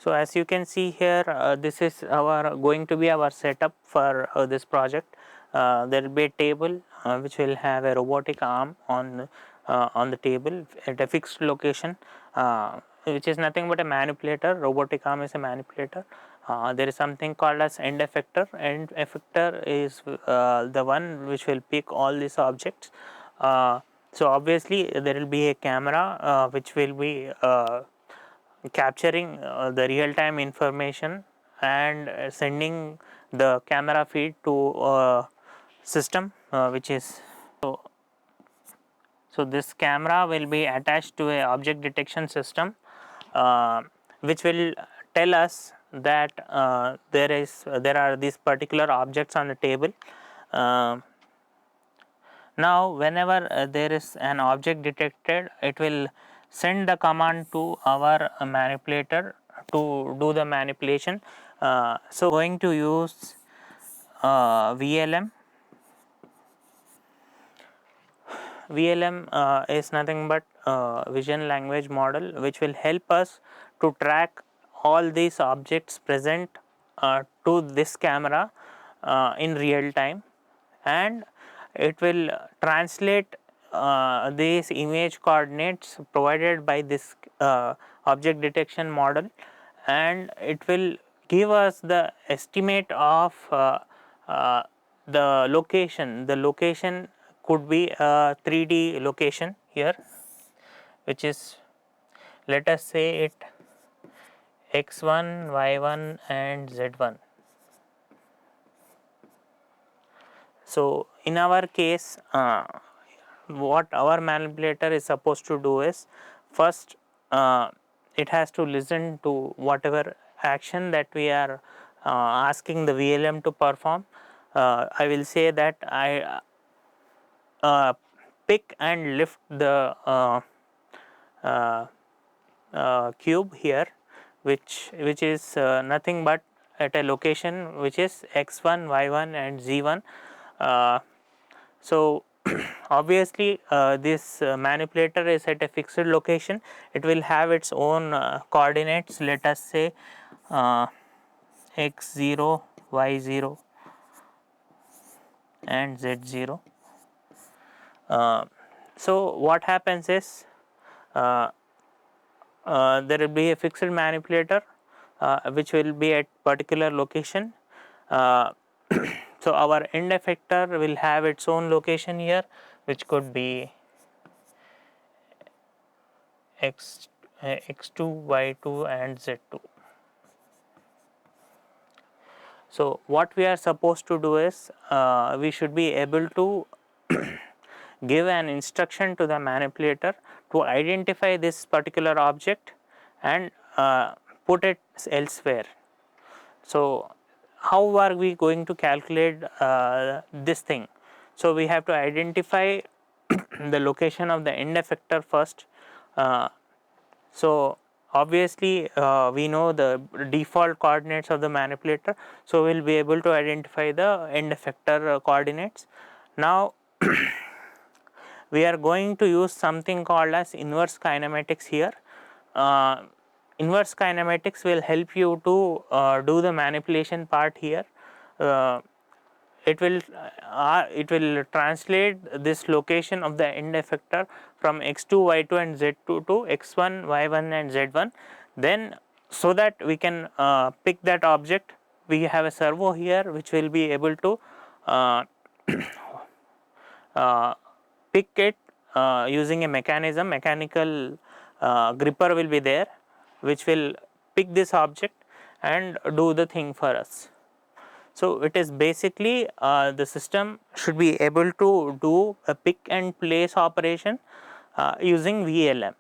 So as you can see here, this is going to be our setup for this project. There will be a table which will have a robotic arm on the table at a fixed location, which is nothing but a manipulator. Robotic arm is a manipulator. There is something called as end effector. End effector is the one which will pick all these objects. So obviously there will be a camera which will be capturing the real time information and sending the camera feed to system which is so this camera will be attached to a object detection system which will tell us that there are these particular objects on the table. Now whenever there is an object detected, it will send the command to our manipulator to do the manipulation. So going to use VLM. VLM is nothing but vision language model which will help us to track all these objects present to this camera in real time, and it will translate these image coordinates provided by this object detection model, and it will give us the estimate of the location. The location could be a 3D location here, which is, let us say it, x1, y1 and z1. So in our case, what our manipulator is supposed to do is, first it has to listen to whatever action that we are asking the VLM to perform. I will say that I pick and lift the cube here, which is nothing but at a location which is x1, y1 and z1. So obviously this manipulator is at a fixed location. It will have its own coordinates, let us say x0, y0 and z0. So what happens is, there will be a fixed manipulator which will be at particular location. So our end effector will have its own location here, which could be x2, y2 and z2. So what we are supposed to do is, we should be able to give an instruction to the manipulator to identify this particular object and put it elsewhere. So how are we going to calculate this thing? So we have to identify the location of the end effector first. So obviously we know the default coordinates of the manipulator, so we will be able to identify the end effector coordinates. Now we are going to use something called as inverse kinematics here. Inverse kinematics will help you to do the manipulation part here. It will translate this location of the end effector from x2, y2 and z2 to x1, y1 and z1. Then so that we can pick that object, we have a servo here which will be able to pick it using a mechanism. Mechanical gripper will be there which will pick this object and do the thing for us. So it is basically the system should be able to do a pick and place operation using VLM.